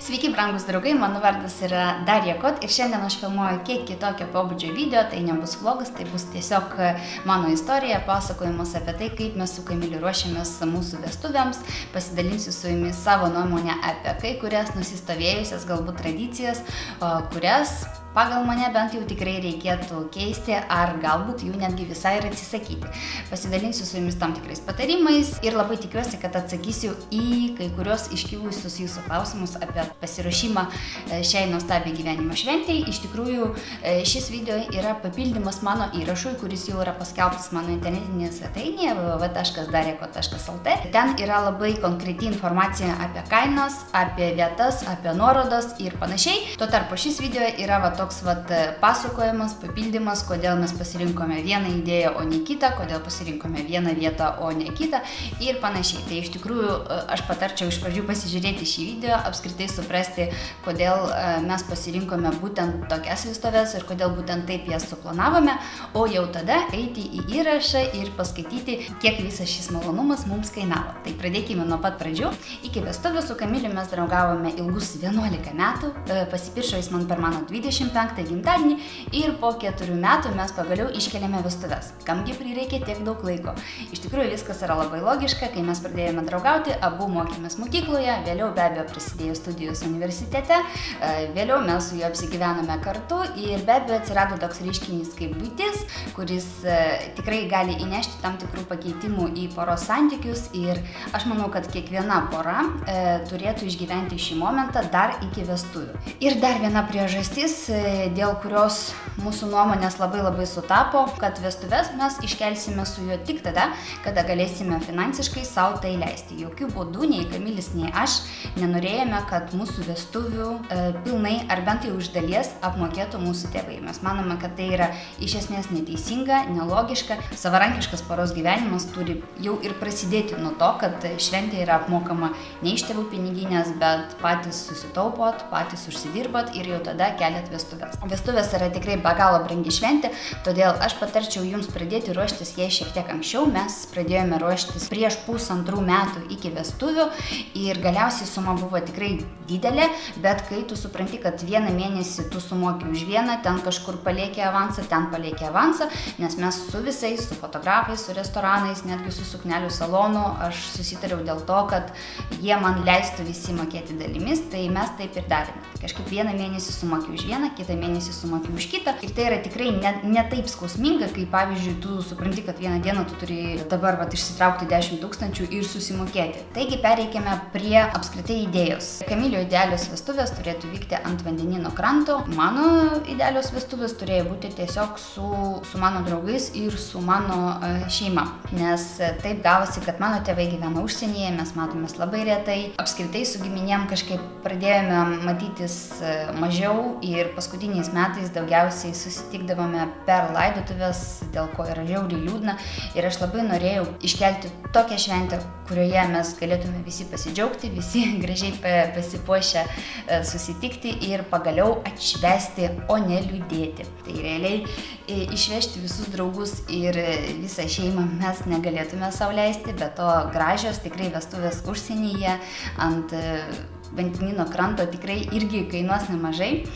Sveiki, brangus draugai, mano vardas yra Darija Kot ir šiandien aš filmuoju kiek kitokio pobūdžio video, tai nebus vlogas, tai bus tiesiog mano istorija, pasakojimas apie tai, kaip mes su Kamiliu ruošiamės mūsų vestuvėms, pasidalinsiu su jumis savo nuomonę apie kai kurias nusistovėjusias galbūt tradicijas, kurias pagal mane bent jau tikrai reikėtų keisti ar galbūt jų netgi visai ir atsisakyti. Pasidalinsiu su jumis tam tikrais patarimais ir labai tikiuosi, kad atsakysiu į kai kurios iškilusius jūsų klausimus apie pasiruošimą šiai nuostabiai gyvenimo šventei. Iš tikrųjų, šis video yra papildymas mano įrašui, kuris jau yra paskelbtas mano internetinėje svetainėje www.darija.lt. Ten yra labai konkreti informacija apie kainas, apie vietas, apie nuorodas ir panašiai. Tuo tarpu šis video yra toks pasakojimas, papildymas, kodėl mes pasirinkome vieną idėją, o ne kitą, kodėl pasirinkome vieną vietą, o ne kitą ir panašiai. Tai iš tikrųjų aš patarčiau iš pradžių pasižiūrėti šį video, apskritai suprasti, kodėl mes pasirinkome būtent tokias vestuves ir kodėl būtent taip jas suplanavome, o jau tada eiti į įrašą ir paskaityti, kiek visas šis malonumas mums kainavo. Tai pradėkime nuo pat pradžių. Iki vestuvių su Kamiliu mes draugavome ilgus 11 metų, pasipiršo jis man per mano 25 gimtadienį ir po 4 metų mes pagaliau iškeliame vestuves. Kamgi prireikė tiek daug laiko. Iš tikrųjų viskas yra labai logiška, kai mes pradėjome draugauti, abu mokėmės mokykloje, vėliau be abejo prasidėjo studijos universitete, vėliau mes su juo apsigyvenome kartu ir be abejo atsirado toks reiškinys kaip buitis, kuris tikrai gali įnešti tam tikrų pakeitimų į poros santykius ir aš manau, kad kiekviena pora turėtų išgyventi šį momentą dar iki vestuvių. Ir dar viena priežastis, dėl kurios mūsų nuomonės labai sutapo, kad vestuves mes iškelsime su juo tik tada, kada galėsime finansiškai savo tai leisti. Jokių būdų nei Kamilis, nei aš nenorėjome, kad mūsų vestuvių pilnai ar bent jau iš dalies apmokėtų mūsų tėvai. Mes manome, kad tai yra iš esmės neteisinga, nelogiška. Savarankiškas poros gyvenimas turi jau ir prasidėti nuo to, kad šventė yra apmokama ne iš tėvų piniginės, bet patys susitaupot, patys užsidirbat ir jau tada keliat vestuves. Vestuvės yra tikrai be galo brangi šventė, todėl aš patarčiau jums pradėti ruoštis jai šiek tiek anksčiau. Mes pradėjome ruoštis prieš 1,5 metų iki vestuvių ir galiausiai suma buvo tikrai didelė, bet kai tu supranti, kad vieną mėnesį tu sumoki už vieną, ten kažkur palieki avansą, ten palieki avansą, nes mes su visais, su fotografais, su restoranais, netgi su suknelių salonu, aš susitariau dėl to, kad jie man leistų visi mokėti dalimis, tai mes taip ir darėme. Kažkaip vieną mėnesį sumoki už vieną, kitą mėnesį sumoki už kitą ir tai yra tikrai ne taip skausminga, kai pavyzdžiui tu supranti, kad vieną dieną tu turi dabar išsitraukti 10 000 ir susimokėti. Taigi pereikime prie apskritai idėjos. Kamilio idealios vestuvės turėtų vykti ant vandenyno kranto, mano idealios vestuvės turėjo būti tiesiog su mano draugais ir su mano šeima, nes taip gavosi, kad mano tėvai gyvena užsienyje, mes matomės labai retai, apskritai su giminėm kažkaip pradėjome matytis mažiau ir paskutiniais metais daugiausiai susitikdavome per laidotuvės, dėl ko yra žiauriai liūdna ir aš labai norėjau iškelti tokią šventę, kurioje mes galėtume visi pasidžiaugti, visi gražiai pasipuošę susitikti ir pagaliau atšvęsti, o ne liūdėti. Tai realiai išvežti visus draugus ir visą šeimą mes negalėtume sau leisti, bet to gražios tikrai vestuvės užsienyje ant vandenyno kranto tikrai irgi kainuos nemažai.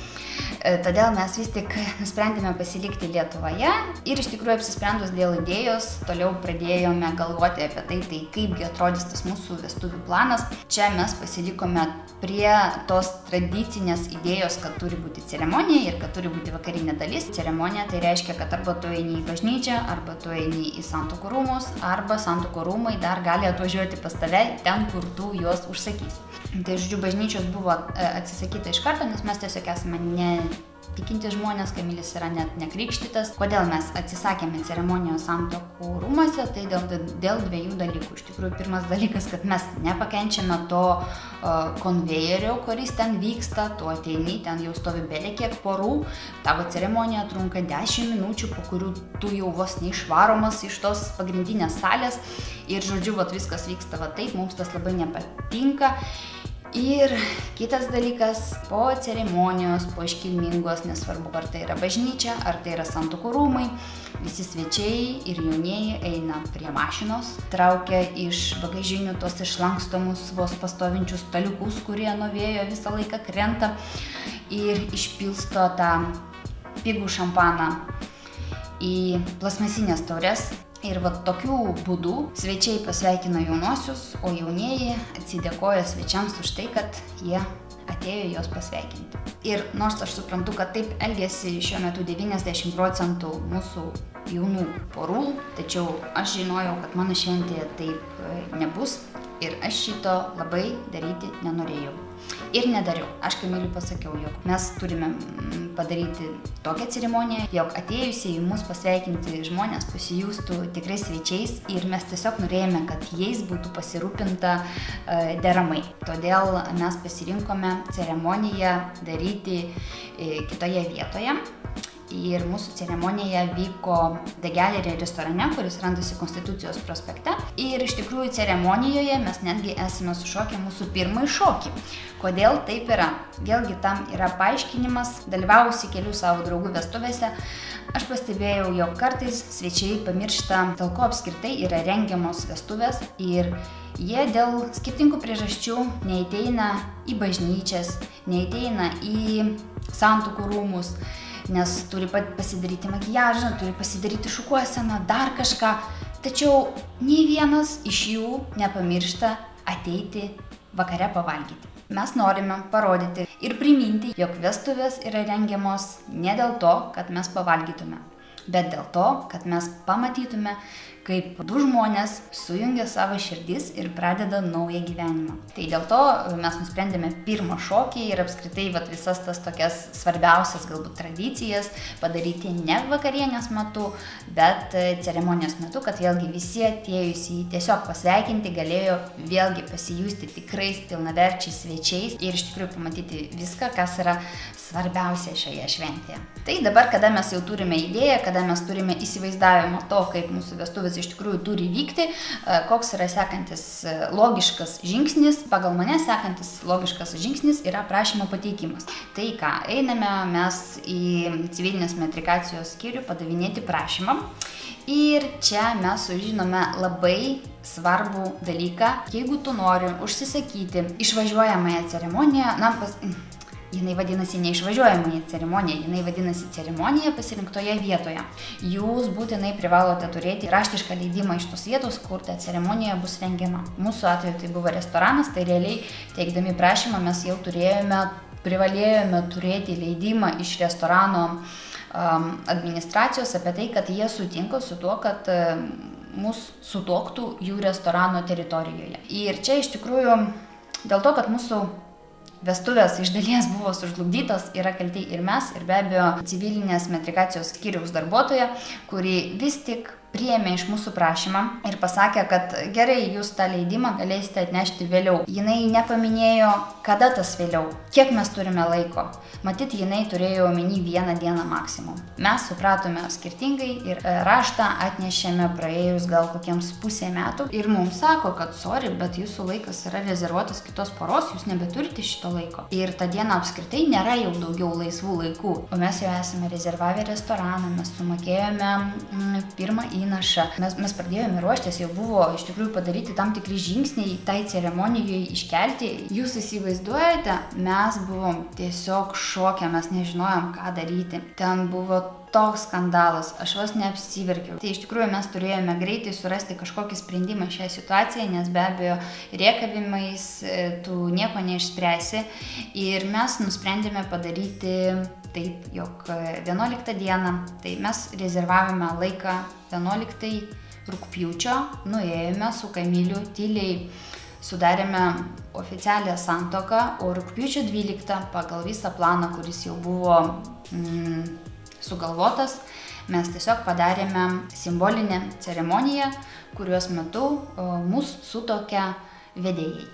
Todėl mes vis tik nusprendėme pasilikti Lietuvoje ir iš tikrųjų apsisprendus dėl idėjos, toliau pradėjome galvoti apie tai, kaipgi atrodys tas mūsų vestuvių planas. Čia mes pasilikome prie tos tradicinės idėjos, kad turi būti ceremonija ir kad turi būti vakarinė dalis. Ceremonija tai reiškia, kad arba tu eini į bažnyčią, arba tu eini į santuokų rūmus, arba santuokų rūmai dar gali atvažiuoti pas tave ten, kur tu juos užsakysi. Tai žodžiu, bažnyčios buvo atsisakyta iš karto, nes mes tiesiog esame netikinti žmonės, Kamilis yra net nekrikštytas. Kodėl mes atsisakėme ceremonijos santuokų rūmuose, tai dėl dviejų dalykų. Iš tikrųjų, pirmas dalykas, kad mes nepakenčiame to konvejerio, kuris ten vyksta, tu ateini, ten jau stovi belekiek porų, tavo ceremonija trunka 10 minučių, po kurių tu jau vos neišvaromas iš tos pagrindinės salės ir žodžiu, viskas vyksta taip, mums tas labai nepatinka. Ir kitas dalykas, po ceremonijos, po iškilmingos, nesvarbu, ar tai yra bažnyčia, ar tai yra santuokų rūmai, visi svečiai ir jaunieji eina prie mašinos, traukia iš bagažinių tos išlankstomus vos pastovinčius staliukus, kurie nuo vėjo visą laiką krenta, ir išpilsto tą pigų šampaną į plastmasines taures. Ir va tokiu būdu svečiai pasveikina jaunuosius, o jaunieji atsidėkoja svečiams už tai, kad jie atėjo juos pasveikinti. Ir nors aš suprantu, kad taip elgiasi šiuo metu 90% mūsų jaunų porų, tačiau aš žinojau, kad mano šventėje taip nebus ir aš šito labai daryti nenorėjau. Ir nedariau. Aš Kamiliui pasakiau, jog mes turime padaryti tokią ceremoniją, jog atėjusieji mus pasveikinti žmonės pasijustų tikrai svečiais ir mes tiesiog norėjome, kad jais būtų pasirūpinta deramai. Todėl mes pasirinkome ceremoniją daryti kitoje vietoje. Ir mūsų ceremonija vyko The Gallery restorane, kuris randasi Konstitucijos prospekte. Ir iš tikrųjų ceremonijoje mes netgi esame sušokę mūsų pirmąjį šokį. Kodėl taip yra? Vėlgi tam yra paaiškinimas. Dalyvavusi kelių savo draugų vestuvėse, aš pastebėjau, jog kartais svečiai pamiršta, dėl ko apskritai yra rengiamos vestuvės ir jie dėl skirtingų priežasčių neateina į bažnyčias, neateina į santuokų rūmus, nes turi pasidaryti makiažą, turi pasidaryti šukuoseną, dar kažką. Tačiau nei vienas iš jų nepamiršta ateiti vakare pavalgyti. Mes norime parodyti ir priminti, jog vestuvės yra rengiamos ne dėl to, kad mes pavalgytume, bet dėl to, kad mes pamatytume, kaip du žmonės sujungia savo širdis ir pradeda naują gyvenimą. Tai dėl to mes nusprendėme pirmą šokį ir apskritai visas tas tokias svarbiausias galbūt tradicijas padaryti ne vakarienės metu, bet ceremonijos metu, kad vėlgi visi atėjusiai tiesiog pasveikinti galėjo vėlgi pasijusti tikrais pilnaverčiais svečiais ir iš tikrųjų pamatyti viską, kas yra svarbiausia šioje šventėje. Tai dabar, kada mes jau turime idėją, kada mes turime įsivaizdavimą to, kaip mūsų vestuvės iš tikrųjų turi vykti, koks yra sekantis logiškas žingsnis, pagal mane sekantis logiškas žingsnis yra prašymo pateikimas. Tai ką, einame mes į civilinės metrikacijos skyrių padavinėti prašymą. Ir čia mes sužinome labai svarbų dalyką. Jeigu tu nori užsisakyti išvažiuojamąją ceremoniją, jinai vadinasi neišvažiuojamąją ceremoniją, jinai vadinasi ceremonija pasirinktoje vietoje. Jūs būtinai privalote turėti raštišką leidimą iš tos vietos, kur ta ceremonija bus rengiama. Mūsų atveju tai buvo restoranas, tai realiai teikdami prašymą mes jau privalėjome turėti leidimą iš restorano administracijos apie tai, kad jie sutinka su tuo, kad mus sutuoktų jų restorano teritorijoje. Ir čia iš tikrųjų dėl to, kad mūsų vestuvės iš dalies buvo sužlugdytos, yra kalti ir mes, ir be abejo civilinės metrikacijos skyriaus darbuotoja, kuri vis tik priėmė iš mūsų prašymą ir pasakė, kad gerai, jūs tą leidimą galėsite atnešti vėliau. Jinai nepaminėjo, kada tas vėliau, kiek mes turime laiko. Matyt, jinai turėjo omeny 1 dieną maksimum. Mes supratome skirtingai ir raštą atnešėme praėjus gal kokiems pusę metų ir mums sako, kad sorry, bet jūsų laikas yra rezervuotas kitos poros, jūs nebeturite šito laiko. Ir tą dieną apskritai nėra jau daugiau laisvų laikų. O mes jau esame rezervavę restoraną, mes sumokėjome pirmą įnašą. Mes pradėjome ruoštis, jau buvo iš tikrųjų padaryti tam tikri žingsniai tai ceremonijai iškelti. Jūs įsivaizduojate, mes buvom tiesiog šokę, mes nežinojom, ką daryti. Ten buvo toks skandalas, aš vos neapsiverkiau. Tai iš tikrųjų mes turėjome greitai surasti kažkokį sprendimą šią situaciją, nes be abejo rėkavimais tu nieko neišspręsi. Ir mes nusprendėme padaryti taip, jog 11 dieną, tai mes rezervavome laiką 11 rugpjūčio, nuėjome su Kamiliu tyliai, sudarėme oficialią santuoką, o rugpjūčio 12 pagal visą planą, kuris jau buvo sugalvotas, mes tiesiog padarėme simbolinę ceremoniją, kurios metu mus sutuokia vedėjai.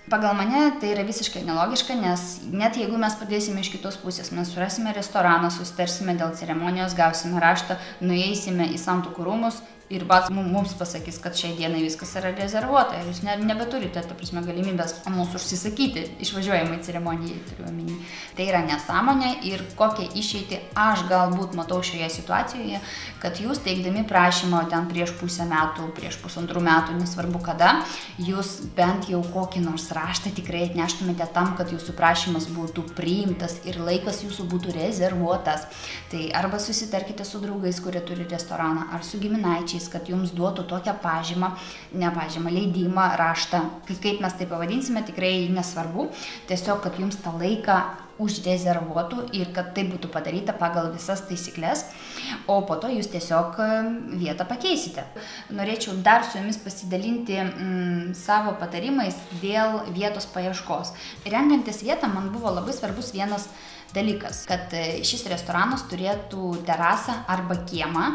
Pagal mane tai yra visiškai nelogiška, nes net jeigu mes padėsime iš kitos pusės, mes surasime restoraną, susitarsime dėl ceremonijos, gausime raštą, nueisime į santuokų rūmus, ir pats mums pasakys, kad šiai dienai viskas yra rezervuota ir jūs nebeturite, ta prasme, galimybės mūsų užsisakyti išvažiuojamai ceremonijai, turiu omeny. Tai yra nesąmonė ir kokią išeitį aš galbūt matau šioje situacijoje, kad jūs teikdami prašymą ten prieš pusę metų, prieš pusantrų metų, nesvarbu kada, jūs bent jau kokį nors raštą tikrai atneštumėte tam, kad jūsų prašymas būtų priimtas ir laikas jūsų būtų rezervuotas. Tai arba susitarkite su draugais, kurie turi restoraną, ar su giminaičiais, kad jums duotų tokią pažymą, ne pažymą, leidimą, raštą, kaip mes tai pavadinsime, tikrai nesvarbu, tiesiog, kad jums tą laiką užrezervuotų ir kad tai būtų padaryta pagal visas taisyklės, o po to jūs tiesiog vietą pakeisite. Norėčiau dar su jumis pasidalinti savo patarimais dėl vietos paieškos. Renkantis vietą man buvo labai svarbus vienas dalykas, kad šis restoranas turėtų terasą arba kiemą,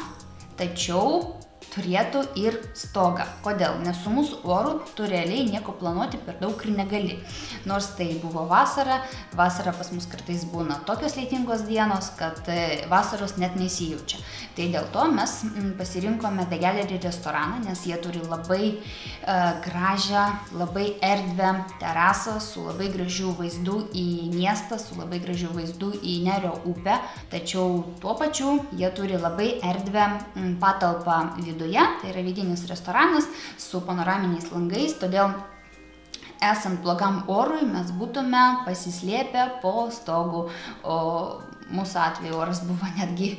tačiau turėtų ir stogą. Kodėl? Nes su mūsų oru tu realiai nieko planuoti per daug ir negali. Nors tai buvo vasara pas mus kartais būna tokios lietingos dienos, kad vasaros net nesijaučia. Tai dėl to mes pasirinkome The Gallery restoraną, nes jie turi labai gražią, labai erdvę terasą su labai gražių vaizdų į miestą, su labai gražių vaizdų į Nerio upę. Tačiau tuo pačiu jie turi labai erdvę patalpą viduje, tai yra vidinis restoranas su panoraminiais langais, todėl esant blogam orui mes būtume pasislėpę po stogu, o mūsų atveju oras buvo netgi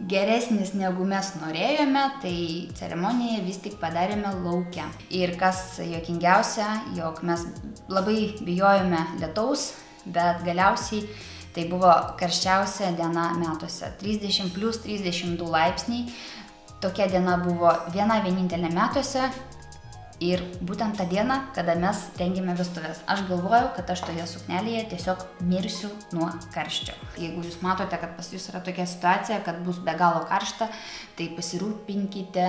geresnis negu mes norėjome, tai ceremoniją vis tik padarėme lauke. Ir kas juokingiausia, jog mes labai bijojome lietaus, bet galiausiai tai buvo karščiausia diena metuose, 30+32 laipsniai. Tokia diena buvo viena vienintelė metuose ir būtent tą dieną, kada mes rengėme vestuves. Aš galvojau, kad aš toje suknelėje tiesiog mirsiu nuo karščio. Jeigu jūs matote, kad pas jūs yra tokia situacija, kad bus be galo karšta, tai pasirūpinkite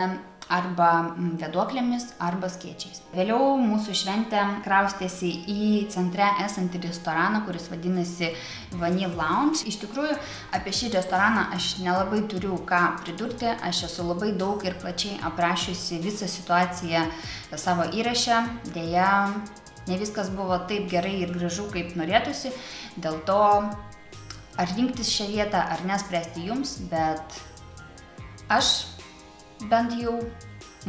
arba vėduoklėmis, arba skėčiais. Vėliau mūsų šventė kraustėsi į centre esantį restoraną, kuris vadinasi Vanille Lounge. Iš tikrųjų, apie šį restoraną aš nelabai turiu ką pridurti. Aš esu labai daug ir plačiai aprašiusi visą situaciją savo įraše. Deja, ne viskas buvo taip gerai ir gražu, kaip norėtųsi. Dėl to, ar rinktis šią vietą, ar nespręsti jums, bet aš bent jau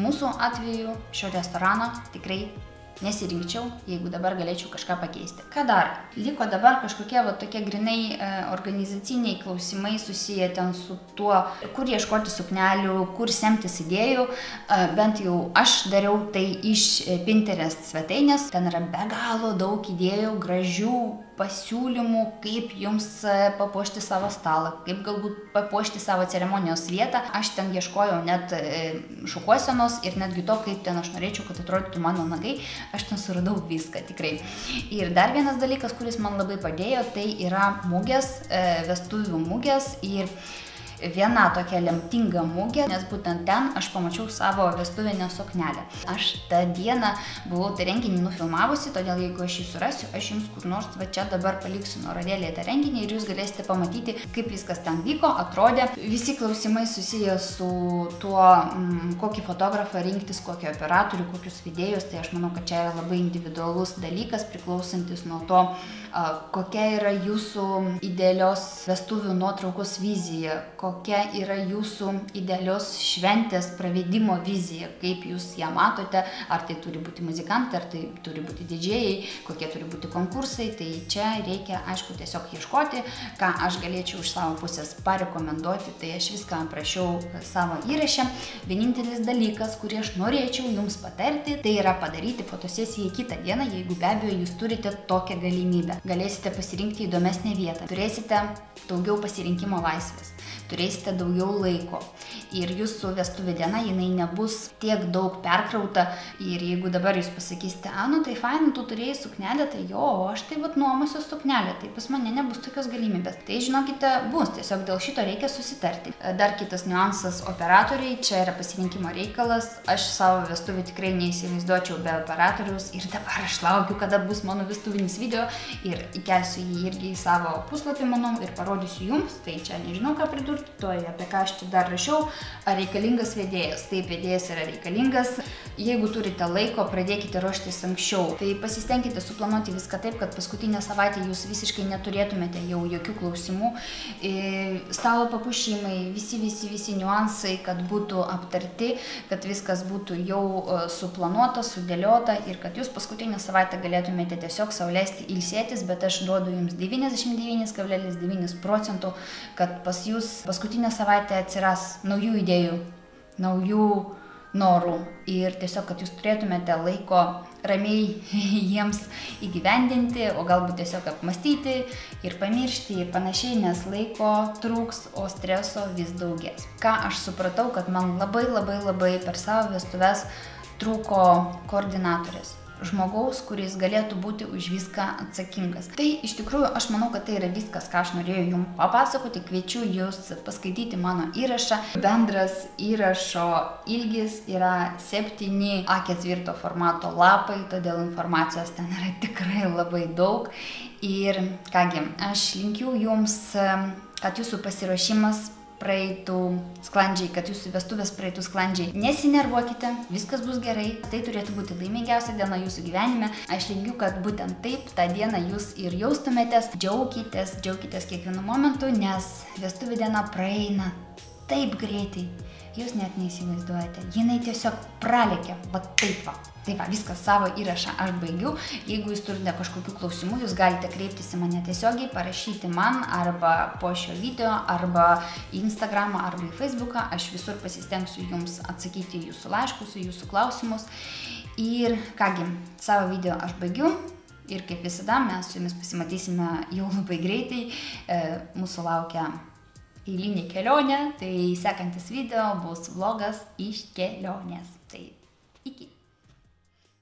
mūsų atveju šio restorano tikrai nesirinkčiau, jeigu dabar galėčiau kažką pakeisti. Ką dar? Liko dabar kažkokie tokie grinai organizaciniai klausimai susiję ten su tuo, kur ieškoti suknelių, kur semtis idėjų. Bent jau aš dariau tai iš Pinterest svetainės. Ten yra be galo daug idėjų, gražių pasiūlymų, kaip jums papuošti savo stalą, kaip galbūt papuošti savo ceremonijos vietą. Aš ten ieškojau net šukuosenos ir netgi to, kaip ten aš norėčiau, kad atrodytų mano nagai. Aš ten suradau viską, tikrai. Ir dar vienas dalykas, kuris man labai padėjo, tai yra mugės, vestuvių mugės ir viena tokia lemtinga mugė, nes būtent ten aš pamačiau savo vestuvinę suknelę. Aš tą dieną buvau tą renginį nufilmavusi, todėl jeigu aš jį surasiu, aš jums kur nors va čia dabar paliksiu nuorodėlėje tą renginį ir jūs galėsite pamatyti, kaip viskas ten vyko, atrodė. Visi klausimai susiję su tuo, kokį fotografą rinktis, kokį operatorių, kokius vedėjus, tai aš manau, kad čia yra labai individualus dalykas, priklausantis nuo to, kokia yra jūsų idealios vestuvių nuotraukos vizija, kokia yra jūsų idealios šventės pravedimo vizija, kaip jūs ją matote, ar tai turi būti muzikantai, ar tai turi būti didžėjai, kokie turi būti konkursai, tai čia reikia, aišku, tiesiog ieškoti, ką aš galėčiau iš savo pusės parekomenduoti, tai aš viską aprašiau savo įraše. Vienintelis dalykas, kurį aš norėčiau jums patarti, tai yra padaryti fotosesiją kitą dieną, jeigu be abejo jūs turite tokią galimybę. Galėsite pasirinkti įdomesnę vietą, turėsite daugiau pasirinkimo laisvės, turėsite daugiau laiko ir jūsų vestuvių diena, jinai nebus tiek daug perkrauta ir jeigu dabar jūs pasakysite, nu tai fain, tu turėjai suknelę, tai jo, aš tai vat nuomosiu suknelę, tai pas mane nebus tokios galimybės. Tai žinokite, bus, tiesiog dėl šito reikia susitarti. Dar kitas niuansas - operatoriai, čia yra pasirinkimo reikalas, aš savo vestuvių tikrai neįsivaizduočiau be operatoriaus ir dabar aš laukiu, kada bus mano vestuvinis video ir įkelsiu jį irgi į savo puslapį, manau, ir parodysiu jums, tai čia nežinau ką pridurti. rašiau, apie ką aš čia dar rašiau, ar reikalingas vedėjas. Taip, vedėjas yra reikalingas. Jeigu turite laiko, pradėkite ruoštis anksčiau. Tai pasistengkite suplanuoti viską taip, kad paskutinę savaitę jūs visiškai neturėtumėte jau jokių klausimų. Stalo papuošimai, visi niuansai, kad būtų aptarti, kad viskas būtų jau suplanuota, sudėliota ir kad jūs paskutinę savaitę galėtumėte tiesiog sau leisti ilsėtis, bet aš duodu jums 99,9%, kad pas jūs paskutinę savaitę atsiras naujų idėjų, naujų norų ir tiesiog, kad jūs turėtumėte laiko ramiai jiems įgyvendinti, o galbūt tiesiog apmastyti ir pamiršti ir panašiai, nes laiko trūks, o streso vis daugės. Ką aš supratau, kad man labai per savo vestuves trūko koordinatorės. Žmogaus, kuris galėtų būti už viską atsakingas. Tai iš tikrųjų aš manau, kad tai yra viskas, ką aš norėjau jums papasakoti. Kviečiu jūs paskaityti mano įrašą. Bendras įrašo ilgis yra 7 A4 formato lapai, todėl informacijos ten yra tikrai labai daug. Ir kągi, aš linkiu jums, kad jūsų pasiruošimas praeitų sklandžiai, kad jūsų vestuvės praeitų sklandžiai. Nesinervuokite, viskas bus gerai, tai turėtų būti laimingiausia diena jūsų gyvenime. Aš linkiu, kad būtent taip tą dieną jūs ir jaustumėtės, džiaukitės kiekvienu momentu, nes vestuvių diena praeina taip greitai, jūs net neįsivaizduojate. Jinai tiesiog pralėkė, va taip va. Tai va, viskas, savo įrašą aš baigiu. Jeigu jūs turite kažkokių klausimų, jūs galite kreiptis į mane tiesiogiai, parašyti man arba po šio video, arba į Instagramą, arba į Facebooką. Aš visur pasistengsiu jums atsakyti jūsų laiškus, jūsų klausimus. Ir kągi, savo video aš baigiu. Ir kaip visada, mes su jumis pasimatysime jau labai greitai. Mūsų laukia eilinė kelionė, tai sekantis video bus vlogas iš kelionės.